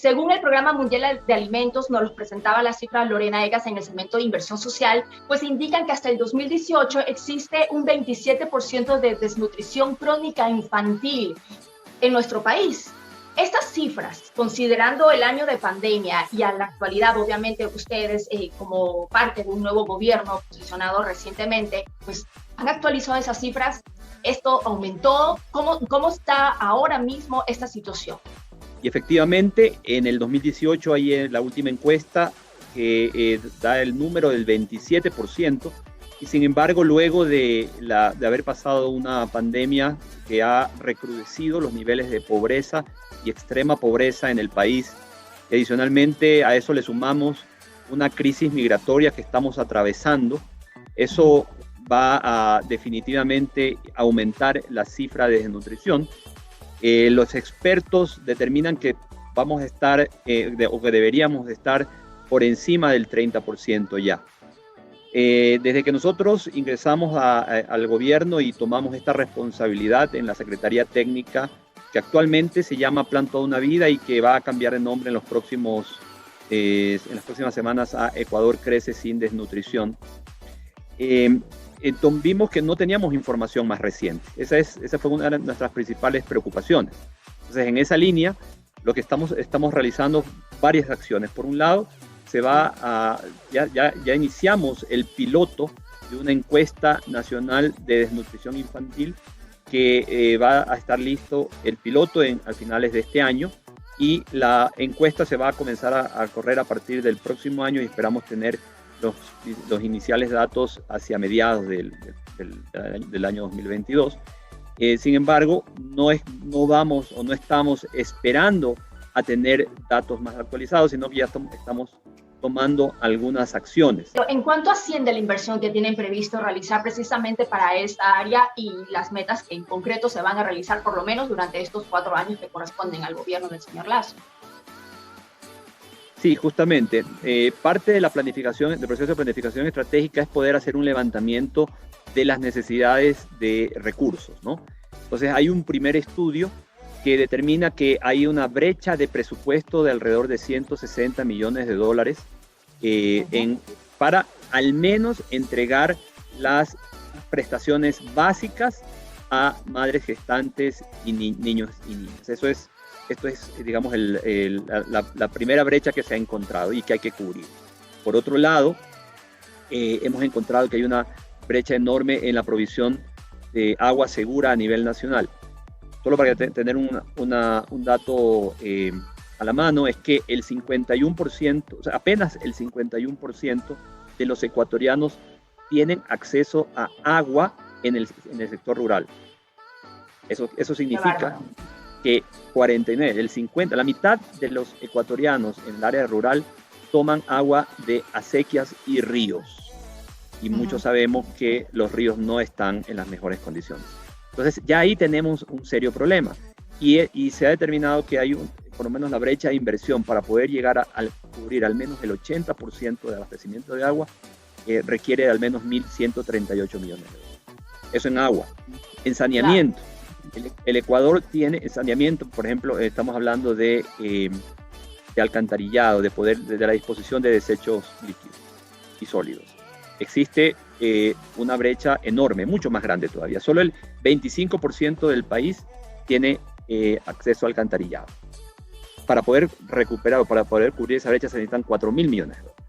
Según el Programa Mundial de Alimentos, nos los presentaba la cifra Lorena Egas en el segmento de inversión social, pues indican que hasta el 2018 existe un 27% de desnutrición crónica infantil en nuestro país. Estas cifras, considerando el año de pandemia y a la actualidad, obviamente ustedes como parte de un nuevo gobierno posicionado recientemente, pues han actualizado esas cifras. ¿Esto aumentó? ¿Cómo está ahora mismo esta situación? Y efectivamente, en el 2018 hay la última encuesta que da el número del 27%, y sin embargo, luego de haber pasado una pandemia que ha recrudecido los niveles de pobreza y extrema pobreza en el país, adicionalmente a eso le sumamos una crisis migratoria que estamos atravesando, eso va a definitivamente aumentar la cifra de desnutrición. Los expertos determinan que vamos a estar, o que deberíamos estar por encima del 30% ya. Desde que nosotros ingresamos al gobierno y tomamos esta responsabilidad en la Secretaría Técnica, que actualmente se llama Plan Toda una Vida y que va a cambiar de nombre en las próximas semanas a Ecuador Crece Sin Desnutrición, vimos que no teníamos información más reciente. Esa fue una de nuestras principales preocupaciones. Entonces, en esa línea, lo que estamos realizando varias acciones. Por un lado, ya iniciamos el piloto de una encuesta nacional de desnutrición infantil que va a estar listo el piloto a finales de este año, y la encuesta se va a comenzar a correr a partir del próximo año y esperamos tener los iniciales datos hacia mediados del año 2022. Sin embargo, no estamos esperando a tener datos más actualizados, sino que ya estamos tomando algunas acciones. ¿En cuánto asciende la inversión que tienen previsto realizar precisamente para esta área y las metas que en concreto se van a realizar por lo menos durante estos 4 años que corresponden al gobierno del señor Lasso? Sí, justamente. Parte de la planificación, del proceso de planificación estratégica es poder hacer un levantamiento de las necesidades de recursos, ¿no? Entonces hay un primer estudio que determina que hay una brecha de presupuesto de alrededor de $160 millones para al menos entregar las prestaciones básicas a madres gestantes y niños y niñas. Esto es, digamos, la primera brecha que se ha encontrado y que hay que cubrir. Por otro lado, hemos encontrado que hay una brecha enorme en la provisión de agua segura a nivel nacional. Solo para tener un dato a la mano, es que el 51%, o sea, apenas el 51% de los ecuatorianos tienen acceso a agua en el sector rural. Eso significa que 50, la mitad de los ecuatorianos en el área rural toman agua de acequias y ríos. Y muchos sabemos que los ríos no están en las mejores condiciones. Entonces, ya ahí tenemos un serio problema. Y se ha determinado que hay por lo menos la brecha de inversión para poder llegar a cubrir al menos el 80% del abastecimiento de agua, requiere de al menos 1.138 millones de dólares. Eso en agua. En saneamiento. Claro. El Ecuador tiene saneamiento, por ejemplo, estamos hablando de alcantarillado, de la disposición de desechos líquidos y sólidos. Existe una brecha enorme, mucho más grande todavía. Solo el 25% del país tiene acceso a alcantarillado. Para poder recuperar o para poder cubrir esa brecha se necesitan 4.000 millones de dólares.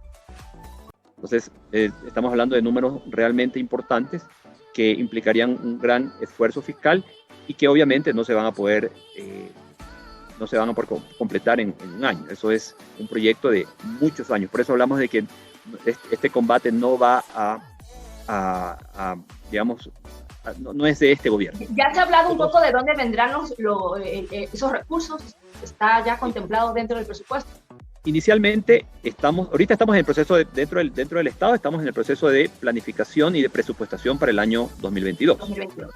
Entonces, estamos hablando de números realmente importantes que implicarían un gran esfuerzo fiscal y que obviamente no se van a poder completar en un año. Eso es un proyecto de muchos años. Por eso hablamos de que este combate no va no es de este gobierno. Ya se ha hablado un poco de dónde vendrán esos recursos. ¿Está ya contemplado dentro del presupuesto? Inicialmente, ahorita estamos en el proceso dentro del Estado, estamos en el proceso de planificación y de presupuestación para el año 2022.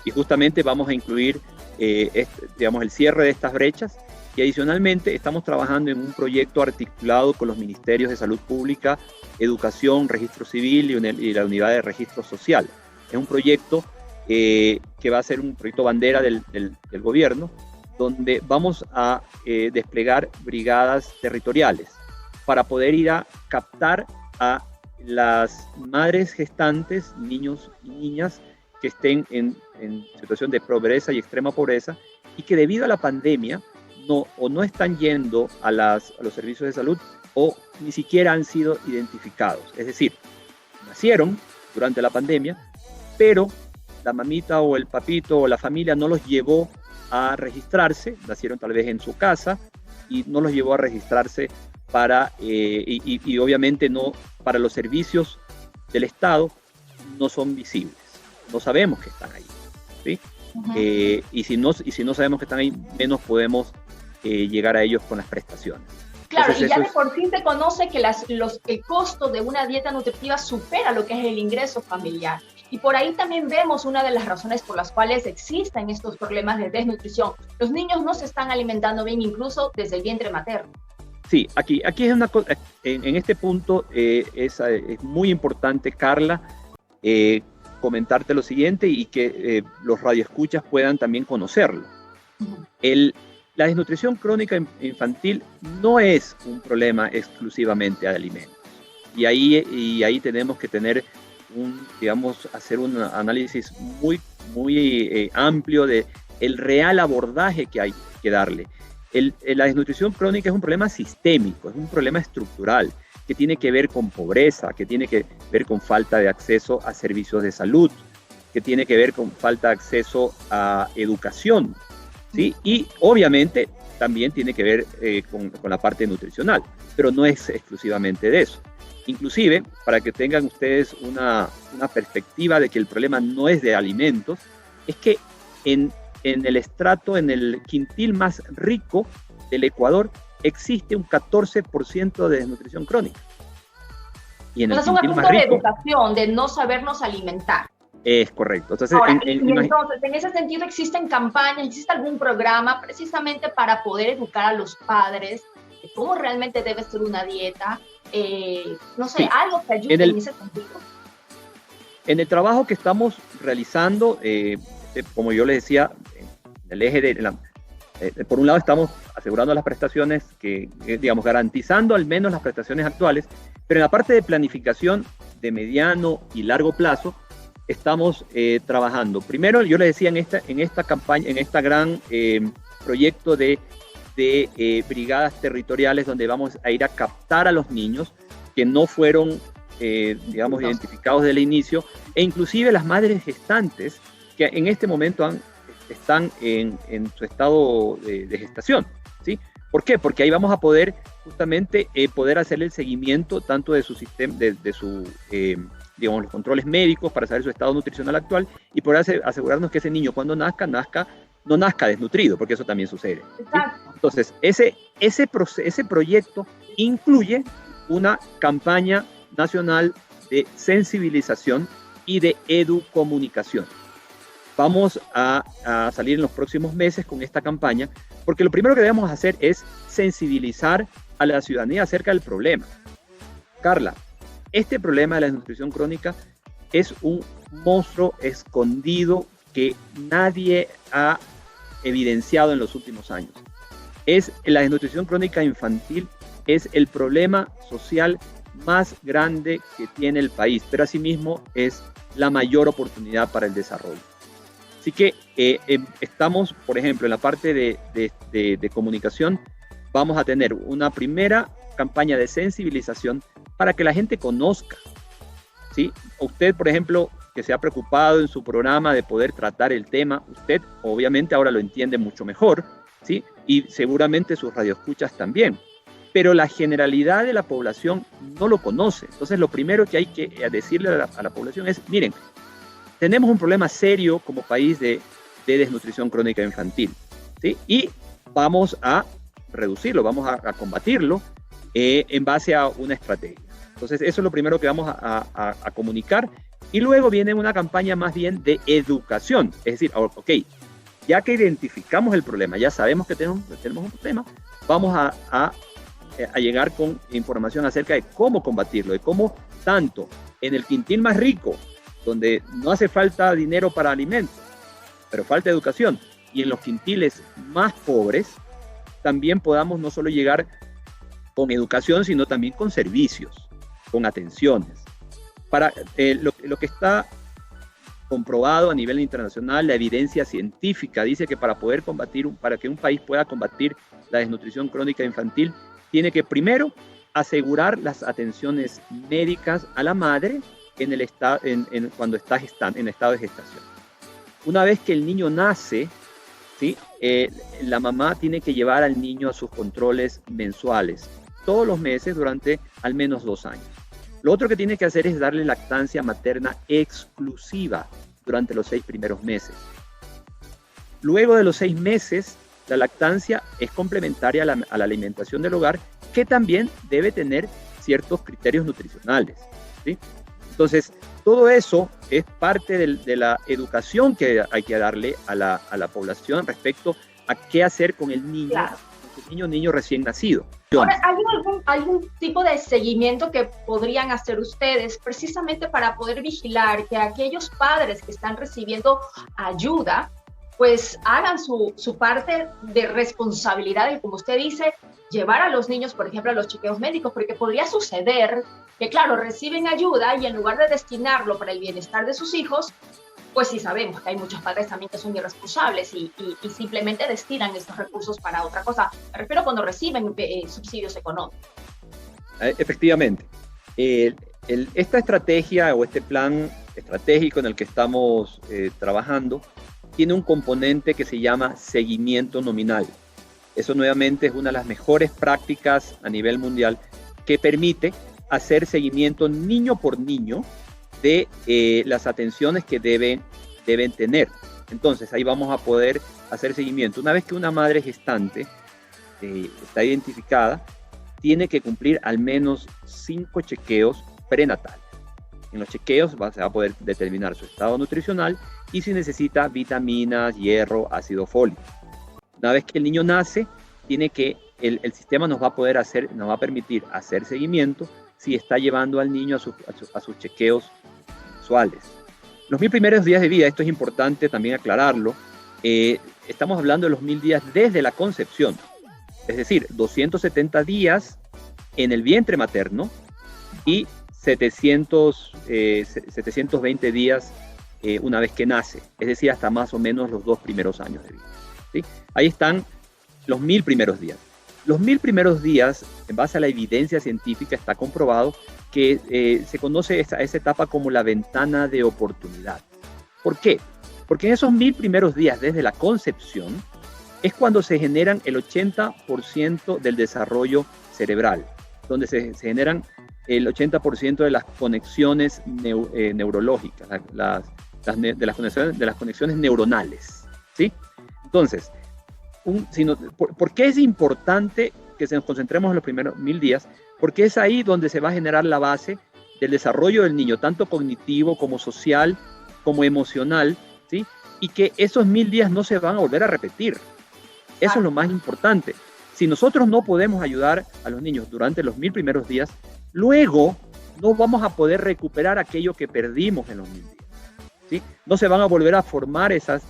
Y justamente vamos a incluir el cierre de estas brechas, y adicionalmente estamos trabajando en un proyecto articulado con los ministerios de Salud Pública, Educación, Registro Civil y la Unidad de Registro Social. Es un proyecto que va a ser un proyecto bandera del gobierno, donde vamos a desplegar brigadas territoriales para poder ir a captar a las madres gestantes, niños y niñas que estén en situación de pobreza y extrema pobreza y que debido a la pandemia no están yendo a los servicios de salud o ni siquiera han sido identificados. Es decir, nacieron durante la pandemia, pero la mamita o el papito o la familia no los llevó a registrarse, nacieron tal vez en su casa y no los llevó a registrarse y obviamente no para los servicios del Estado no son visibles, no sabemos que están ahí, ¿sí? Y si no sabemos que están ahí, menos podemos llegar a ellos con las prestaciones. Claro, entonces, y ya de por sí se conoce que el costo de una dieta nutritiva supera lo que es el ingreso familiar. Y por ahí también vemos una de las razones por las cuales existen estos problemas de desnutrición. Los niños no se están alimentando bien, incluso desde el vientre materno. Sí, aquí es una cosa, en este punto es muy importante, Carla, comentarte lo siguiente y que los radioescuchas puedan también conocerlo. La desnutrición crónica infantil no es un problema exclusivamente de alimentos. Y ahí tenemos que tener hacer un análisis muy amplio de el real abordaje que hay que darle. La desnutrición crónica es un problema sistémico, es un problema estructural, que tiene que ver con pobreza, que tiene que ver con falta de acceso a servicios de salud, que tiene que ver con falta de acceso a educación, ¿sí? Y obviamente también tiene que ver con la parte nutricional, pero no es exclusivamente de eso. Inclusive, para que tengan ustedes una perspectiva de que el problema no es de alimentos, es que en el estrato, en el quintil más rico del Ecuador, existe un 14% de desnutrición crónica. Y en el quintil más rico, de educación, de no sabernos alimentar. Es correcto. Entonces, ahora, entonces, en ese sentido, ¿existen campañas, existe algún programa precisamente para poder educar a los padres de cómo realmente debe ser una dieta? No sé, sí, algo que ayude en ese sentido. En el trabajo que estamos realizando, como yo les decía, en el eje por un lado estamos asegurando las prestaciones, digamos, garantizando al menos las prestaciones actuales, pero en la parte de planificación de mediano y largo plazo, estamos trabajando. Primero, yo les decía en esta campaña, en este gran proyecto de brigadas territoriales donde vamos a ir a captar a los niños que no fueron, identificados desde el inicio, e inclusive las madres gestantes que en este momento están en su estado de gestación, ¿sí? ¿Por qué? Porque ahí vamos a poder justamente poder hacer el seguimiento tanto de su sistema, los controles médicos para saber su estado nutricional actual y poder asegurarnos que ese niño cuando no nazca desnutrido, porque eso también sucede, ¿sí? Entonces, ese proyecto incluye una campaña nacional de sensibilización y de educomunicación. Vamos a salir en los próximos meses con esta campaña, porque lo primero que debemos hacer es sensibilizar a la ciudadanía acerca del problema. Carla, este problema de la desnutrición crónica es un monstruo escondido que nadie ha evidenciado en los últimos años. La desnutrición crónica infantil es el problema social más grande que tiene el país, pero asimismo es la mayor oportunidad para el desarrollo. Así que estamos, por ejemplo, en la parte de comunicación, vamos a tener una primera campaña de sensibilización para que la gente conozca, ¿sí? Usted, por ejemplo, que se ha preocupado en su programa de poder tratar el tema, usted obviamente ahora lo entiende mucho mejor, ¿sí? Y seguramente sus radioescuchas también. Pero la generalidad de la población no lo conoce. Entonces, lo primero que hay que decirle a la población es, miren, tenemos un problema serio como país de desnutrición crónica infantil, ¿sí? Y vamos a reducirlo, vamos a combatirlo en base a una estrategia. Entonces, eso es lo primero que vamos a comunicar. Y luego viene una campaña más bien de educación. Es decir, ok, ya que identificamos el problema, ya sabemos que tenemos un problema, vamos a llegar con información acerca de cómo combatirlo, de cómo tanto en el quintil más rico, donde no hace falta dinero para alimentos, pero falta educación, y en los quintiles más pobres también podamos no solo llegar con educación, sino también con servicios, con atenciones. Lo que está comprobado a nivel internacional, la evidencia científica dice que para que un país pueda combatir la desnutrición crónica infantil, tiene que primero asegurar las atenciones médicas a la madre cuando está en estado de gestación. Una vez que el niño nace, ¿sí? La mamá tiene que llevar al niño a sus controles mensuales, todos los meses durante al menos 2 años. Lo otro que tiene que hacer es darle lactancia materna exclusiva durante los 6 primeros meses. Luego de los 6 meses, la lactancia es complementaria a la alimentación del hogar, que también debe tener ciertos criterios nutricionales, ¿sí? Entonces, todo eso es parte de la educación que hay que darle a la población respecto a qué hacer con el niño, claro, con el niño recién nacido. Ahora, ¿hay algún tipo de seguimiento que podrían hacer ustedes precisamente para poder vigilar que aquellos padres que están recibiendo ayuda, pues hagan su parte de responsabilidad y, como usted dice, llevar a los niños, por ejemplo, a los chequeos médicos? Porque podría suceder que, claro, reciben ayuda y en lugar de destinarlo para el bienestar de sus hijos, pues sí sabemos que hay muchos padres también que son irresponsables y simplemente destinan estos recursos para otra cosa. Me refiero cuando reciben subsidios económicos. Efectivamente. Esta estrategia o este plan estratégico en el que estamos trabajando tiene un componente que se llama seguimiento nominal. Eso nuevamente es una de las mejores prácticas a nivel mundial que permite hacer seguimiento niño por niño de las atenciones que deben tener. Entonces ahí vamos a poder hacer seguimiento. Una vez que una madre gestante está identificada, tiene que cumplir al menos 5 chequeos prenatales. En los chequeos se va a poder determinar su estado nutricional y si necesita vitaminas, hierro, ácido fólico. Una vez que el niño nace, el sistema nos va a permitir hacer seguimiento si está llevando al niño a sus chequeos mensuales. Los 1000 primeros días de vida, esto es importante también aclararlo, estamos hablando de los 1000 días desde la concepción, es decir, 270 días en el vientre materno y 720 días una vez que nace, es decir, hasta más o menos los 2 primeros años de vida, ¿sí? Ahí están los 1000 primeros días. Los 1000 primeros días, en base a la evidencia científica, está comprobado que se conoce esa etapa como la ventana de oportunidad. ¿Por qué? Porque en esos 1000 primeros días desde la concepción es cuando se generan el 80% del desarrollo cerebral, donde se generan el 80% de las conexiones neurológicas, de las conexiones neuronales, ¿sí? Entonces, ¿por qué es importante que nos concentremos en los primeros 1000 días? Porque es ahí donde se va a generar la base del desarrollo del niño, tanto cognitivo como social, como emocional, ¿sí? Y que esos 1000 días no se van a volver a repetir. Eso es lo más importante. Si nosotros no podemos ayudar a los niños durante los 1000 primeros días, luego no vamos a poder recuperar aquello que perdimos en los 1000 días, ¿sí? No se van a volver a formar esas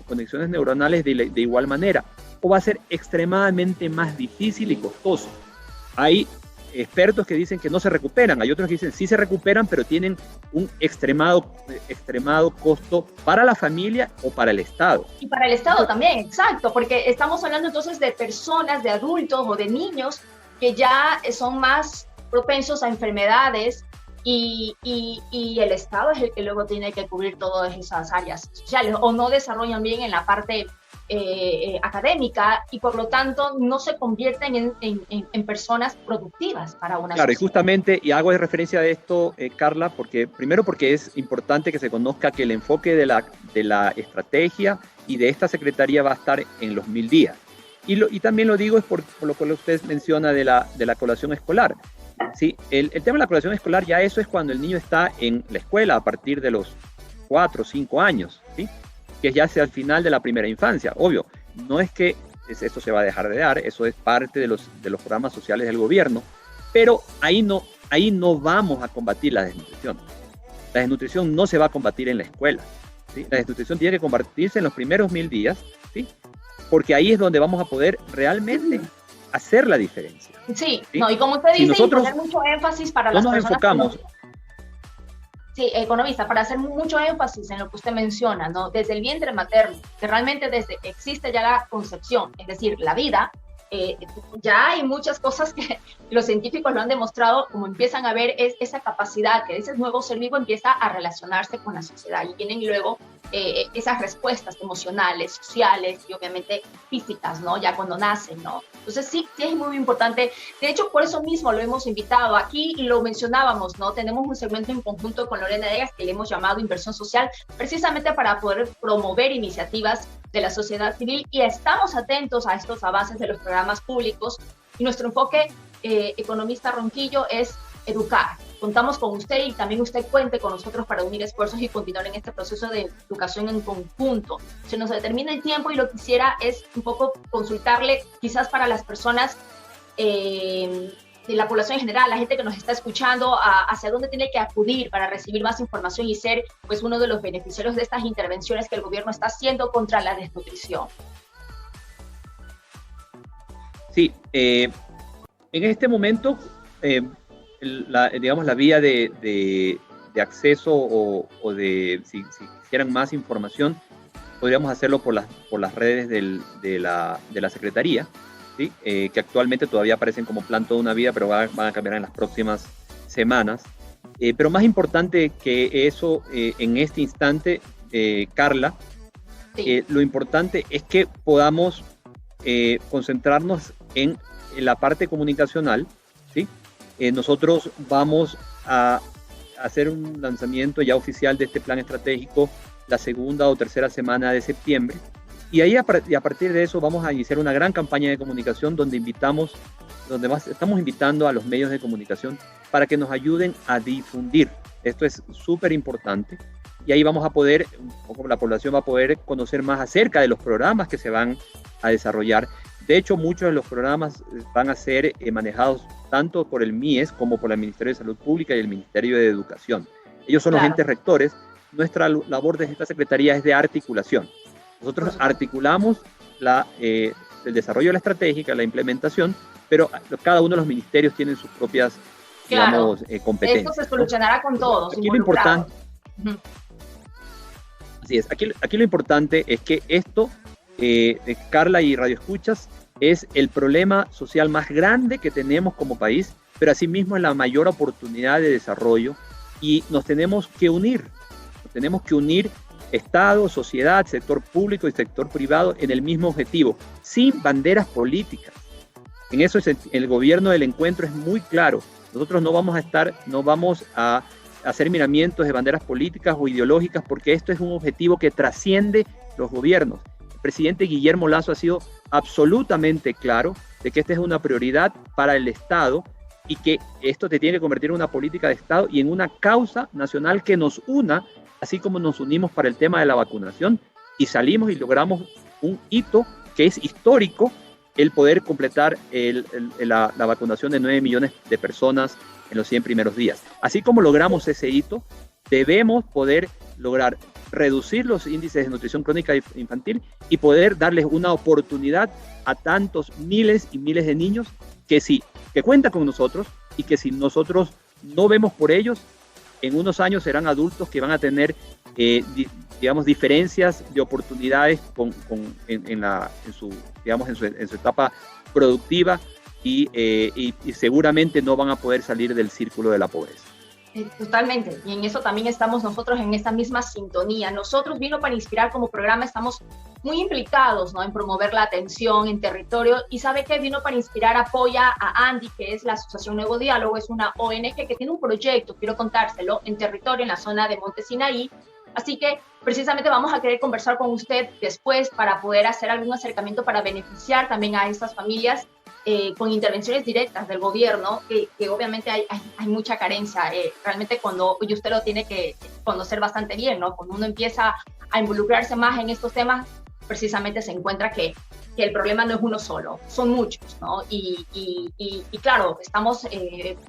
conexiones neuronales de igual manera, o va a ser extremadamente más difícil y costoso. Hay expertos que dicen que no se recuperan, hay otros que dicen sí se recuperan, pero tienen un extremado costo para la familia o para el Estado. Y para el Estado también, exacto, porque estamos hablando entonces de personas, de adultos o de niños que ya son más propensos a enfermedades y el Estado es el que luego tiene que cubrir todas esas áreas sociales o no desarrollan bien en la parte académica y por lo tanto no se convierten en personas productivas para una Claro, sociedad. y justamente, y hago referencia a esto, Carla, porque es importante que se conozca que el enfoque de la estrategia y de esta secretaría va a estar en los 1000 días. Y también lo digo es por lo que usted menciona de la colación escolar. ¿Sí? El tema de la colación escolar, ya eso es cuando el niño está en la escuela a partir de los 4 o 5 años, ¿sí? Que ya sea al final de la primera infancia. Obvio, no es que esto se va a dejar de dar, eso es parte de los programas sociales del gobierno, pero ahí no vamos a combatir la desnutrición. La desnutrición no se va a combatir en la escuela, ¿sí? La desnutrición tiene que combatirse en los primeros 1000 días, ¿sí? porque ahí es donde vamos a poder realmente hacer la diferencia. Sí, ¿sí? no, y como usted Si dice, nosotros poner mucho énfasis para no las nos personas enfocamos. Sí, economista, para hacer mucho énfasis en lo que usted menciona, ¿no? Desde el vientre materno, que realmente desde que existe ya la concepción, es decir, la vida, ya hay muchas cosas que los científicos lo han demostrado, como empiezan a ver esa capacidad que ese nuevo ser vivo empieza a relacionarse con la sociedad y vienen luego esas respuestas emocionales, sociales y obviamente físicas, ¿no? Ya cuando nacen, ¿no? Entonces sí, sí es muy importante. De hecho, por eso mismo lo hemos invitado aquí y lo mencionábamos, ¿no? Tenemos un segmento en conjunto con Lorena Egas que le hemos llamado Inversión Social, precisamente para poder promover iniciativas de la sociedad civil y estamos atentos a estos avances de los programas públicos y nuestro enfoque, economista Ronquillo, es educar. Contamos con usted y también usted cuente con nosotros para unir esfuerzos y continuar en este proceso de educación en conjunto. Se nos determina el tiempo y lo que quisiera es un poco consultarle, quizás para las personas de la población en general, la gente que nos está escuchando, hacia dónde tiene que acudir para recibir más información y ser pues uno de los beneficiarios de estas intervenciones que el gobierno está haciendo contra la desnutrición. Sí, en este momento, digamos, la vía de acceso o de, si quisieran más información, podríamos hacerlo por las redes de la Secretaría, ¿sí? Que actualmente todavía aparecen como Plan Toda una Vida, pero van a cambiar en las próximas semanas. Pero más importante que eso, en este instante, Carla, Sí. lo importante es que podamos concentrarnos en la parte comunicacional, ¿sí? Nosotros vamos a hacer un lanzamiento ya oficial de este plan estratégico la segunda o tercera semana de septiembre. Y ahí a partir de eso vamos a iniciar una gran campaña de comunicación donde estamos invitando a los medios de comunicación para que nos ayuden a difundir. Esto es súper importante. Y ahí vamos a poder, la población va a poder conocer más acerca de los programas que se van a desarrollar. De hecho, muchos de los programas van a ser manejados tanto por el MIES como por el Ministerio de Salud Pública y el Ministerio de Educación. Ellos son los entes rectores. Nuestra labor desde esta Secretaría es de articulación. Nosotros articulamos el desarrollo de la estratégica, la implementación, pero cada uno de los ministerios tiene sus propias, digamos, competencias. Esto se solucionará con todos. Aquí lo importante, así es, aquí lo importante es que esto, Carla y Radio Escuchas, es el problema social más grande que tenemos como país, pero asimismo es la mayor oportunidad de desarrollo y nos tenemos que unir. Estado, sociedad, sector público y sector privado en el mismo objetivo, sin banderas políticas. En eso el gobierno del encuentro es muy claro. Nosotros no vamos a hacer miramientos de banderas políticas o ideológicas porque esto es un objetivo que trasciende los gobiernos. El presidente Guillermo Lasso ha sido absolutamente claro de que esta es una prioridad para el Estado y que esto te tiene que convertir en una política de Estado y en una causa nacional que nos una, así como nos unimos para el tema de la vacunación y salimos y logramos un hito que es histórico, el poder completar la vacunación de 9 millones de personas en los 100 primeros días. Así como logramos ese hito, debemos poder lograr reducir los índices de desnutrición crónica infantil y poder darles una oportunidad a tantos miles y miles de niños que cuentan con nosotros y que si nosotros no vemos por ellos, en unos años serán adultos que van a tener, digamos, diferencias de oportunidades en su etapa productiva y seguramente no van a poder salir del círculo de la pobreza. Totalmente, y en eso también estamos nosotros en esta misma sintonía. Nosotros, Vino para Inspirar como programa, estamos muy implicados, ¿no?, en promover la atención en territorio, y sabe que Vino para Inspirar apoya a ANDI, que es la Asociación Nuevo Diálogo, es una ONG que tiene un proyecto, quiero contárselo, en territorio, en la zona de Monte Sinaí. Así que precisamente vamos a querer conversar con usted después para poder hacer algún acercamiento para beneficiar también a estas familias con intervenciones directas del gobierno, que obviamente hay mucha carencia. Realmente y usted lo tiene que conocer bastante bien, ¿no? Cuando uno empieza a involucrarse más en estos temas, precisamente se encuentra que el problema no es uno solo, son muchos, ¿no? Y claro, estamos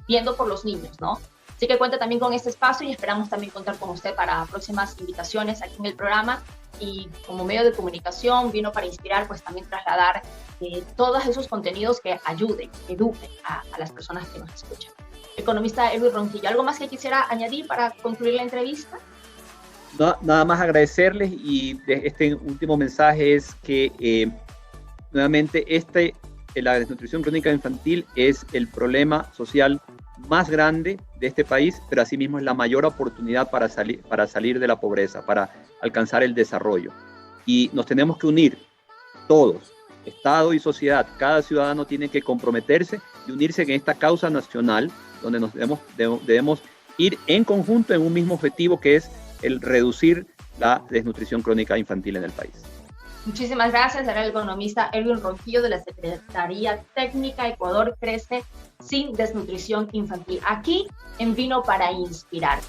viendo por los niños, ¿no? Así que cuenta también con este espacio y esperamos también contar con usted para próximas invitaciones aquí en el programa. Y como medio de comunicación, Vino para Inspirar, pues también trasladar todos esos contenidos que ayuden, eduquen a las personas que nos escuchan. Economista Erwin Ronquillo, ¿algo más que quisiera añadir para concluir la entrevista? No, nada más agradecerles, y este último mensaje es que nuevamente la desnutrición crónica infantil es el problema social más grande de este país, pero asimismo es la mayor oportunidad para salir de la pobreza, para alcanzar el desarrollo. Y nos tenemos que unir todos, Estado y sociedad. Cada ciudadano tiene que comprometerse y unirse en esta causa nacional, donde nos debemos ir en conjunto en un mismo objetivo, que es el reducir la desnutrición crónica infantil en el país. Muchísimas gracias. Era el economista Erwin Ronquillo de la Secretaría Técnica Ecuador Crece Sin Desnutrición Infantil, aquí en Vino para Inspirar.